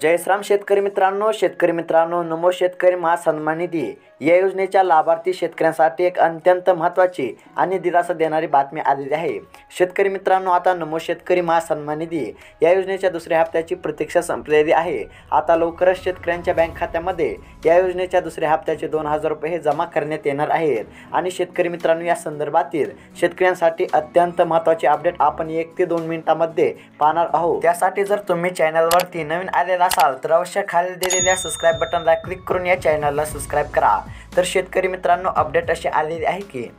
जय श्रीराम शेतकरी मित्रांनो नमो शेतकरी महासन्मान निधी या योजनेच्या लाभार्थी शेतकऱ्यांसाठी एक अत्यंत महत्त्वाची आणि दिलासा देणारी बातमी आलेली आहे। शेतकरी मित्रांनो, आता नमो शेतकरी महासन्मान निधी या योजनेच्या दुसऱ्या हप्त्याची प्रतीक्षा संपलेली आहे। आता लवकरच शेतकऱ्यांच्या बँक खात्यामध्ये या योजनेच्या दुसऱ्या हप्त्याचे 2000 रुपये हे जमा करण्यात येणार आहेत। आणि शेतकरी मित्रांनो, या संदर्भातील शेतकऱ्यांसाठी अत्यंत महत्त्वाचे अपडेट आपण 1 ते 2 मिनिटांमध्ये पाहणार आहोत। त्यासाठी जर तुम्ही चॅनलवरती नवीन आलेला असाल तर अवश्य खाली दिलेल्या सबस्क्राइब बटनला क्लिक करून या चॅनलला सबस्क्राइब करा। तर शेतकरी मित्रांनो, अपडेट असे आलेले आहे की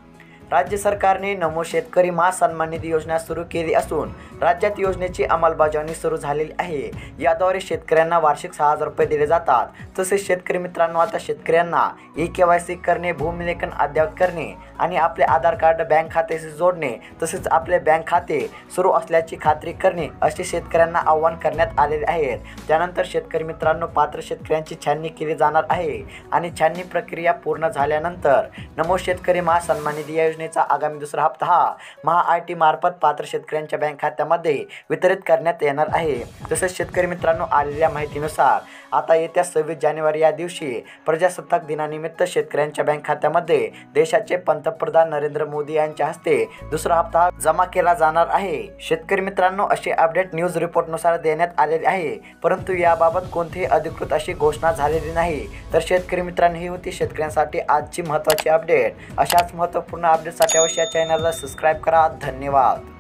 राज्य सरकारने नमो शेतकरी महासन्मान निधी योजना सुरू केली असून राज्यात योजनेची अंमलबजावणी सुरू झालेली आहे। याद्वारे शेतकऱ्यांना वार्षिक 6000 रुपये दिले जातात। तसेच शेतकरी मित्रांनो, आता शेतकऱ्यांना ई-केवायसी करणे, भूमिलेखन अद्ययावत करणे आणि आपले आधार कार्ड बँक खात्याशी जोडणे, तसेच आपले बँक खाते सुरू असल्याची खात्री करणे असे शेतकऱ्यांना आवाहन करण्यात आलेले आहे। त्यानंतर शेतकरी मित्रांनो, पात्र शेतकऱ्यांची छाननी केली जाणार आहे आणि छाननी प्रक्रिया पूर्ण झाल्यानंतर नमो शेतकरी महासन्मान निधी योजनेचा आगामी दुसरा हप्ता हा महा-आय-टी मार्फत पात्र शेतकऱ्यांच्या बँक खात्यामध्ये वितरित करण्यात येणार आहे। तसेच शेतकरी मित्रांनो, आलेल्या माहितीनुसार आता येत्या 26 जानेवारी या दिवशी प्रजासत्ताक दिनानिमित्त शेतकऱ्यांच्या बँक खात्यामध्ये देशाचे पंतप्रधान नरेंद्र मोदी यांच्या हस्ते दुसरा हप्ता जमा केला जाणार आहे। शेतकरी मित्रांनो, असे अपडेट न्यूज रिपोर्टनुसार देण्यात आलेले आहे, परंतु याबाबत कोणतीही अधिकृत अशी घोषणा झालेली नाही। तर शेतकरी मित्रांनो, ही होती शेतकऱ्यांसाठी आजची महत्त्वाची अपडेट। अशाच महत्त्वपूर्ण अपडेटसाठी अवश्य या चॅनलला सबस्क्राइब करा। धन्यवाद।